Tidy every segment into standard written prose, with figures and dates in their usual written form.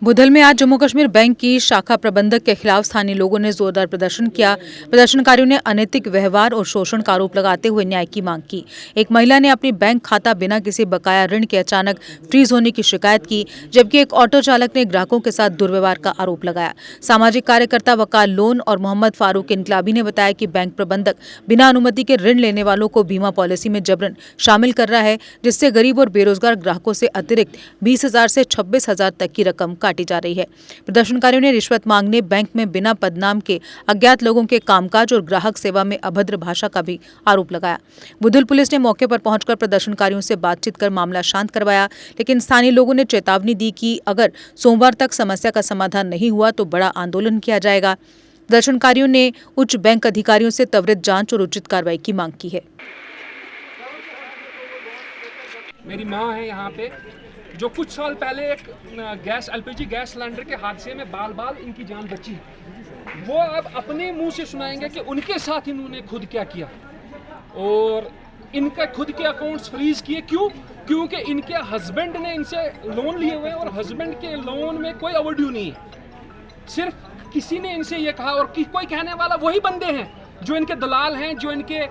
बुधल में आज जम्मू कश्मीर बैंक की शाखा प्रबंधक के खिलाफ स्थानीय लोगों ने जोरदार प्रदर्शन किया। प्रदर्शनकारियों ने अनैतिक व्यवहार और शोषण का आरोप लगाते हुए न्याय की मांग की। एक महिला ने अपनी बैंक खाता बिना किसी बकाया ऋण के अचानक फ्रीज होने की शिकायत की, जबकि एक ऑटो चालक ने ग्राहकों के साथ दुर्व्यवहार का आरोप लगाया। सामाजिक कार्यकर्ता वकाल लोन और मोहम्मद फारूक इनकलाबी ने बताया कि बैंक प्रबंधक बिना अनुमति के ऋण लेने वालों को बीमा पॉलिसी में जबरन शामिल कर रहा है, जिससे गरीब और बेरोजगार ग्राहकों से अतिरिक्त 20,000 से 26,000 तक की रकम काटी जा रही है। प्रदर्शनकारियों ने रिश्वत मांगने, बैंक में बिना पदनाम के अज्ञात लोगों के कामकाज और ग्राहक सेवा में अभद्र भाषा का भी आरोप लगाया। बुधल पुलिस ने मौके पर पहुंचकर प्रदर्शनकारियों से बातचीत कर मामला शांत करवाया, लेकिन स्थानीय लोगों ने चेतावनी दी कि अगर सोमवार तक समस्या का समाधान नहीं हुआ तो बड़ा आंदोलन किया जाएगा। प्रदर्शनकारियों ने उच्च बैंक अधिकारियों से त्वरित जांच और उचित कार्रवाई की मांग की है। मेरी माँ है यहाँ पे, जो कुछ साल पहले एक एलपीजी गैस सिलेंडर के हादसे में बाल इनकी जान बची। वो अब अपने मुंह से सुनाएंगे कि उनके साथ इन्होंने खुद क्या किया और इनका खुद के अकाउंट्स फ्रीज किए। क्यों? क्योंकि इनके हस्बैंड ने इनसे लोन लिए हुए हैं और हस्बैंड के लोन में कोई ओवरड्यू नहीं है। सिर्फ किसी ने इनसे ये कहा और कोई कहने वाला वही बंदे हैं जो इनके दलाल हैं, जो इनके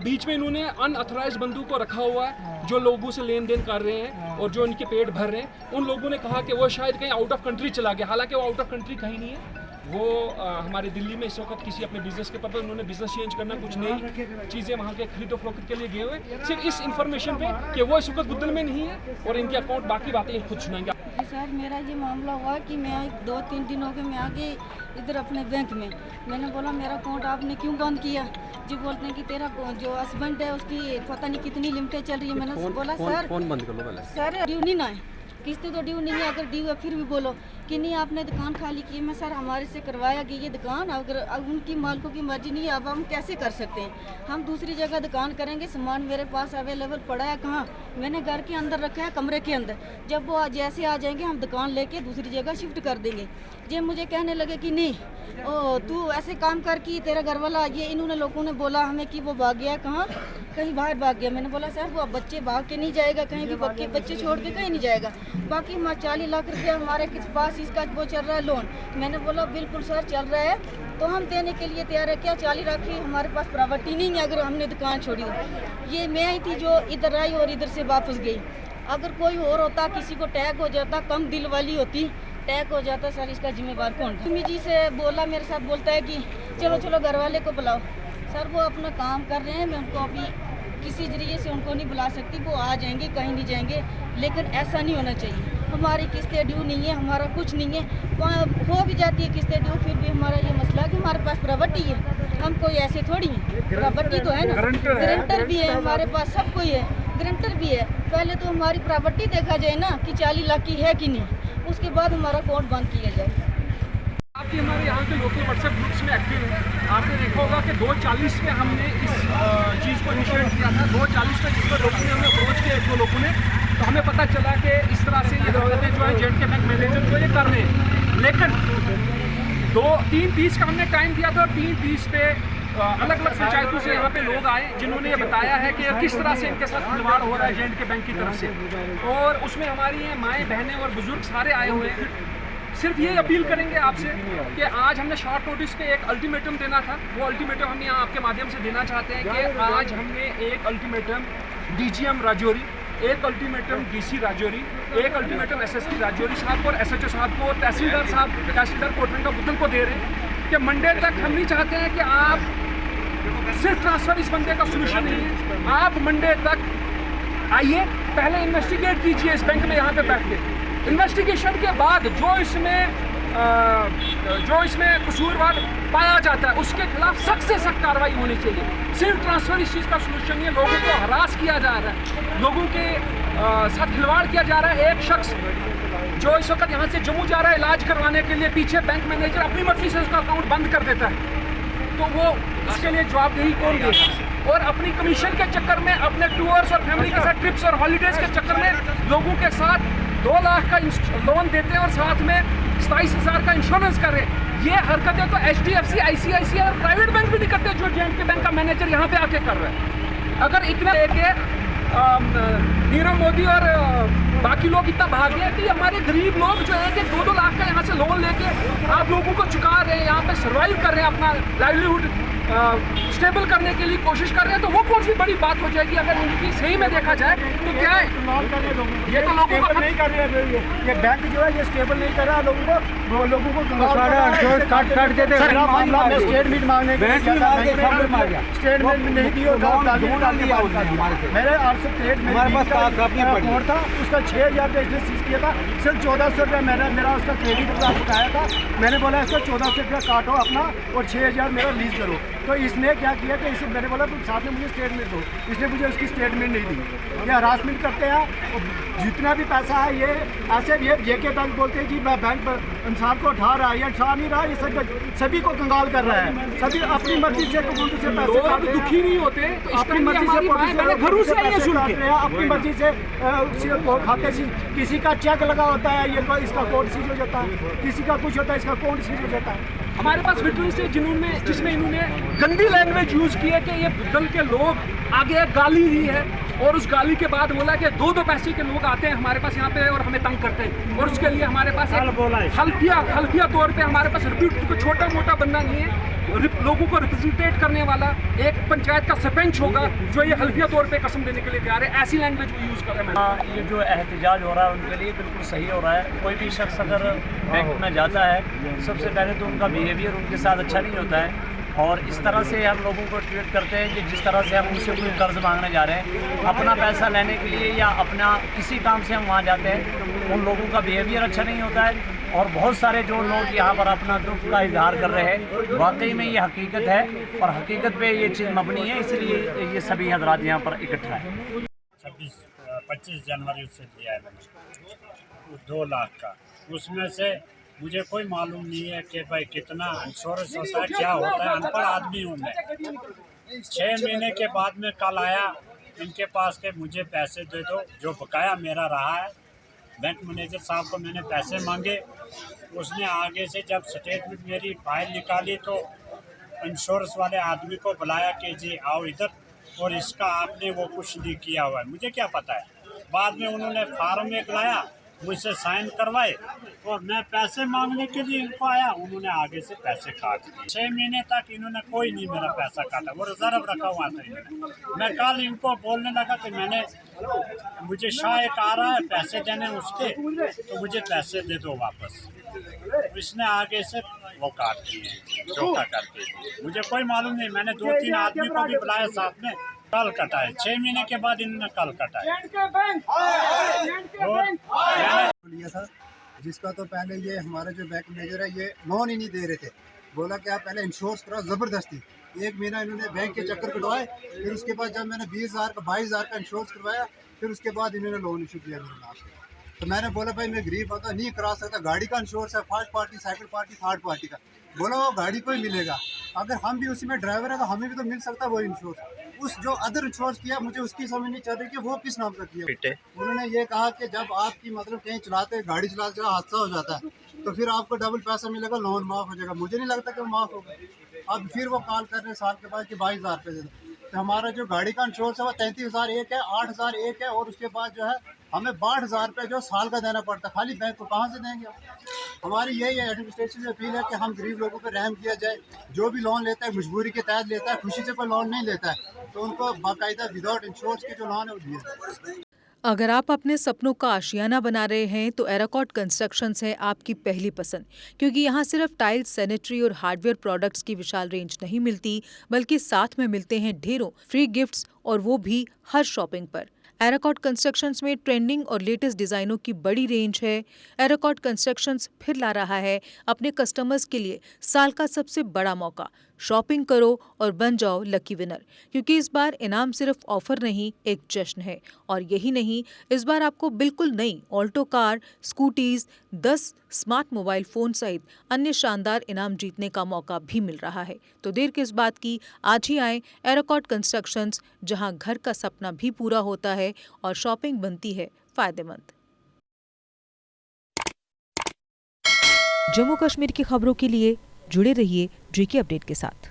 बीच में इन्होंने अनऑथराइज बंदों को रखा हुआ है, जो लोगों से लेन देन कर रहे हैं और जो इनके पेट भर रहे हैं। उन लोगों ने कहा कि वो शायद कहीं आउट ऑफ कंट्री चला गया, हालांकि वो आउट ऑफ कंट्री कहीं नहीं है। वो हमारे दिल्ली में इस वक्त किसी अपने बिजनेस के पर्पज उन्होंने बिजनेस चेंज करना, कुछ नई चीज़ें वहाँ के खरीदो फरोख्त के लिए गए हुए, सिर्फ इस इन्फॉर्मेशन पे कि वो इस वक्त बुद्धल में नहीं है और इनके अकाउंट बाकी बातें खुद सुनाएंगे। सर मेरा ये मामला हुआ कि मैं 2-3 दिन हो गए, मैं आ गई इधर अपने बैंक में। मैंने बोला मेरा अकाउंट आपने क्यों बंद किया? जी बोलते हैं कि तेरा जो हस्बैंड है उसकी पता नहीं कितनी लिमिटें चल रही है। मैंने बोला सर फोन बंद कर लो पहले। सर ड्यू नहीं ना है, किस्तें तो ड्यू नहीं है, अगर ड्यू है फिर भी बोलो कि नहीं आपने दुकान खाली की। मैं सर हमारे से करवाया कि ये दुकान अगर अब उनकी मालिकों की मर्जी नहीं है, अब हम कैसे कर सकते हैं? हम दूसरी जगह दुकान करेंगे, सामान मेरे पास अवेलेबल पड़ा है। कहाँ? मैंने घर के अंदर रखा है, कमरे के अंदर। जब वो जैसे आ जाएंगे हम दुकान लेके दूसरी जगह शिफ्ट कर देंगे। ये मुझे कहने लगे कि नहीं तू ऐसे काम कर कि तेरा घर वाला, ये इन्होंने लोगों ने बोला हमें कि वो भाग गया, कहाँ कहीं बाहर भाग गया। मैंने बोला सर वो बच्चे भाग के नहीं जाएगा कहीं भी, बच्चे छोड़ के कहीं नहीं जाएगा। बाकी 40 लाख रुपया हमारे किस पास इसका वो चल रहा है लोन। मैंने बोला बिल्कुल सर चल रहा है तो हम देने के लिए तैयार है। क्या 40 लाख की हमारे पास प्रॉपर्टी नहीं है अगर हमने दुकान छोड़ी हो। ये मैं ही थी जो इधर आई और इधर से वापस गई। अगर कोई और होता, किसी को टैग हो जाता, कम दिल वाली होती, टैग हो जाता, सर इसका जिम्मेवार कौन? मम्मी जी से बोला, मेरे साथ बोलता है कि चलो चलो घर वाले को बुलाओ। सर वो अपना काम कर रहे हैं, मैं उनको अभी किसी जरिए से उनको नहीं बुला सकती। वो आ जाएंगे, कहीं नहीं जाएंगे, लेकिन ऐसा नहीं होना चाहिए। हमारी किस्तें ड्यू नहीं है, हमारा कुछ नहीं है। हो भी जाती है किस्तें ड्यू, फिर भी हमारा ये मसला है कि हमारे पास प्रॉपर्टी है। हम कोई ऐसे थोड़ी हैं, प्रॉपर्टी तो है ना, गारंटर भी है हमारे पास, सब कोई है, गारंटर भी है। पहले तो हमारी प्रॉपर्टी देखा जाए ना कि 40 लाख की है कि नहीं, उसके बाद हमारा अकाउंट बंद किया जाए। आपके हमारे यहाँ के लोकल व्हाट्सएप ग्रुप्स में एक्टिव है। आपने देखा होगा कि 2:40 में हमने इस चीज़ को इनिशिएट किया था। 2:40 में जिस पर लोगों ने हमें अप्रोच किया, 1-2 लोगों ने, तो हमें पता चला कि इस तरह से ये हरकतें जो है जेएंडके बैंक मैनेजर जो ये कर रहे हैं। लेकिन 3:30 का हमने टाइम दिया था और 3:30 पे अलग अलग पंचायतों से यहाँ पे लोग आए जिन्होंने ये बताया है कि किस तरह से इनके साथ खिलवाड़ हो रहा है जेएंडके बैंक की तरफ से। और उसमें हमारी माएँ बहनें और बुजुर्ग सारे आए हुए हैं। सिर्फ ये अपील करेंगे आपसे कि आज हमने शॉर्ट नोटिस पे एक अल्टीमेटम देना था। वो अल्टीमेटम हम यहाँ आपके माध्यम से देना चाहते हैं कि आज हमने एक अल्टीमेटम डीजीएम राजौरी, एक अल्टीमेटम डीसी राजौरी, एक अल्टीमेटम एसएसपी राजौरी साहब को और एसएचओ साहब को और तहसीलदार कोटरंगा बुद्धल को दे रहे हैं कि मंडे तक हम नहीं चाहते हैं कि आप सिर्फ ट्रांसफर इस बंदे का सोल्यूशन नहीं है। आप मंडे तक आइए, पहले इन्वेस्टिगेट कीजिए इस बैंक में यहाँ पे बैठ के। इन्वेस्टिगेशन के बाद जो इसमें कसूरवार पाया जाता है उसके खिलाफ सख्त से सख्त कार्रवाई होनी चाहिए। सिर्फ ट्रांसफर इस चीज़ का सोल्यूशन नहीं है। लोगों को हरास किया जा रहा है, लोगों के साथ खिलवाड़ किया जा रहा है। एक शख्स जो इस वक्त यहाँ से जम्मू जा रहा है इलाज करवाने के लिए, पीछे बैंक मैनेजर अपनी मर्जी से उसका अकाउंट बंद कर देता है, तो वो इसके लिए जवाबदेही कौन देगा? और अपनी कमीशन के चक्कर में, अपने टूर्स और फैमिली के साथ ट्रिप्स और हॉलीडेज के चक्कर में लोगों के साथ 2 लाख का लोन देते हैं और साथ में 27,000 का इंश्योरेंस कर रहे हैं। ये हरकतें तो HDFC, ICICI और प्राइवेट बैंक भी नहीं करते जो जेएंडके बैंक का मैनेजर यहाँ पे आके कर रहा है। अगर इतना लेके नीरव मोदी और बाकी लोग इतना भागे हैं कि हमारे गरीब लोग जो है कि 2-2 लाख का यहाँ से लोन लेके आप लोगों को चुका रहे हैं, यहाँ पे सर्वाइव कर रहे हैं, अपना लाइवलीहुड स्टेबल करने के लिए कोशिश कर रहे हैं। तो वो कौन सी बड़ी बात हो जाएगी अगर उनकी सही में देखा जाए तो क्या है, ये तो लोगों को नहीं कर रहे हैं। ये बैंक जो है ये स्टेबल नहीं कर रहा लोगों को काट देते। स्टेटमेंट मांगने स्टेटमेंट नहीं दी और मेरे 800 था, उसका 6,000 का इसने सीज किया था। सिर्फ 1,400 रुपया मेरा उसका क्रेडिट उठाया था। मैंने बोला इसका 1,400 रुपया काटो अपना और 6,000 मेरा लीज करो। तो इसने क्या किया कि इसे मैंने बोला तुम साथ में मुझे स्टेटमेंट दो, इसने मुझे उसकी स्टेटमेंट नहीं दी। ये हरासमेंट करते हैं और जितना भी पैसा है ये ऐसे ये जेके बैंक बोलते हैं कि मैं बैंक पर इंसान को उठा रहा है, या उठा नहीं रहा, ये सभी को कंगाल कर रहा है। सभी अपनी मर्जी से पैसे लोग दुखी नहीं होते तो अपनी मर्जी से घरों से ये सुन के अपनी मर्जी से खाते से किसी का चेक लगा होता है, ये इसका कोड सीज हो जाता है, किसी का कुछ होता है, इसका कोड सीज हो जाता है। हमारे पास विटनेस है जिसमें इन्होंने गंदी लैंग्वेज यूज की है कि ये दल के लोग आगे गाली दी है और उस गाली के बाद बोला कि 2-2 पैसे के लोग आते हैं हमारे पास यहाँ पे और हमें तंग करते हैं, और उसके लिए हमारे पास हल्किया तौर पे हमारे पास रिप्यूट छोटा मोटा बंदा नहीं है, लोगों को रिप्रेजेंटेट करने वाला एक पंचायत का सरपंच होगा जो ये हल्किया तौर पे कसम देने के लिए तैयार है। ऐसी लैंग्वेज को यूज कर रहे हैं। ये जो एहतजाज हो रहा है उनके लिए बिल्कुल सही हो रहा है। कोई भी शख्स अगर बैंक में जाता है सबसे पहले तो उनका बिहेवियर उनके साथ अच्छा नहीं होता है, और इस तरह से हम लोगों को ट्रीट करते हैं कि जिस तरह से हम उनसे कोई कर्ज मांगने जा रहे हैं, अपना पैसा लेने के लिए या अपना किसी काम से हम वहाँ जाते हैं, उन लोगों का बिहेवियर अच्छा नहीं होता है। और बहुत सारे जो लोग यहाँ पर अपना दुख का इजहार कर रहे हैं, वाकई में ये हकीकत है और हकीकत पे ये चीज़ मबनी है, इसलिए ये सभी हजरात यहाँ पर इकट्ठा है। 25 जनवरी से लिया है मैंने 2 लाख का, उसमें से मुझे कोई मालूम नहीं है कि भाई कितना इंश्योरेंस होता है, क्या होता है, अनपढ़ आदमी हूँ मैं। 6 महीने के बाद में कल आया इनके पास के मुझे पैसे दे दो, जो बकाया मेरा रहा है। बैंक मैनेजर साहब को मैंने पैसे मांगे, उसने आगे से जब स्टेटमेंट मेरी फाइल निकाली तो इंश्योरेंस वाले आदमी को बुलाया कि जी आओ इधर, और इसका आपने वो कुछ नहीं किया हुआ है, मुझे क्या पता है। बाद में उन्होंने फार्म एक लाया, मुझसे साइन करवाए और मैं पैसे मांगने के लिए इनको आया, उन्होंने आगे से पैसे काट दिए। 6 महीने तक इन्होंने कोई नहीं मेरा पैसा काटा, वो रिजर्व रखा हुआ था इन्होंने। मैं कल इनको बोलने लगा कि मैंने मुझे शाह एक आ रहा है पैसे देने उसके, तो मुझे पैसे दे दो वापस। इसने आगे से वो काट दिए धोखा करके, मुझे कोई मालूम नहीं। मैंने 2-3 आदमी को भी बुलाया साथ में, कल कटाए 6 महीने के बाद इन्होंने कल कटाए। लिया था जिसका तो पहले ये हमारा जो बैंक मैनेजर है ये लोन ही नहीं दे रहे थे, बोला कि आप पहले इंश्योरेंस कराओ ज़बरदस्ती। 1 महीना इन्होंने बैंक के चक्कर कटवाए, फिर उसके बाद जब मैंने 20,000 का 22,000 का इंश्योरेंस करवाया, फिर उसके बाद इन्होंने लोन इशू किया मेरे नाम से। तो मैंने बोला भाई मैं गरीब होता नहीं करा सकता, गाड़ी का इंश्योरेंस है, first party, second party, third party का। बोला वो गाड़ी को ही मिलेगा, अगर हम भी उसी में ड्राइवर है तो हमें भी तो मिल सकता है वो इंश्योरेंस। उस जो अदर इंश्योरेंस किया मुझे उसकी समझ नहीं चल रही कि वो किस नाम का किया। उन्होंने ये कहा कि जब आपकी मतलब कहीं चलाते गाड़ी चलाते हादसा हो जाता है तो फिर आपको डबल पैसा मिलेगा, लोन माफ़ हो जाएगा। मुझे नहीं लगता कि वो माफ़ होगा। अब फिर वो कॉल कर रहे साल के बाद कि 22,000 रुपये दे दो। तो हमारा जो गाड़ी का इंश्योरेंस है वो 33,000 एक है, 8,000 एक है, और उसके बाद जो है हमें 62,000 रुपये जो साल का देना पड़ता है। खाली बैंक को कहाँ से देंगे? हमारी यही एडमिनिस्ट्रेशन से अपील है कि हम गरीब लोगों पर रहम किया जाए। जो भी लोन लेता है मजबूरी के तहत लेता है, खुशी से कोई लोन नहीं लेता है, तो उनको बाकायदा विदाउट इंश्योरेंस के जो लोन है वो दिए जाए। अगर आप अपने सपनों का आशियाना बना रहे हैं तो एराकॉट कंस्ट्रक्शंस है आपकी पहली पसंद, क्योंकि यहाँ सिर्फ टाइल्स, सैनिटरी और हार्डवेयर प्रोडक्ट्स की विशाल रेंज नहीं मिलती, बल्कि साथ में मिलते हैं ढेरों फ्री गिफ्ट्स, और वो भी हर शॉपिंग पर। एराकॉट कंस्ट्रक्शंस में ट्रेंडिंग और लेटेस्ट डिज़ाइनों की बड़ी रेंज है। एराकॉट कंस्ट्रक्शंस फिर ला रहा है अपने कस्टमर्स के लिए साल का सबसे बड़ा मौका। शॉपिंग करो और बन जाओ लकी विनर, क्योंकि इस बार इनाम सिर्फ ऑफर नहीं, एक जश्न है। और यही नहीं, इस बार आपको बिल्कुल नई Alto car, scooties, 10 smart mobile phone सहित अन्य शानदार इनाम जीतने का मौका भी मिल रहा है। तो देर किस बात की, आज ही आए एराकॉट कंस्ट्रक्शंस, जहां घर का सपना भी पूरा होता है और शॉपिंग बनती है फायदेमंद। जम्मू कश्मीर की खबरों के लिए जुड़े रहिए JK अपडेट के साथ।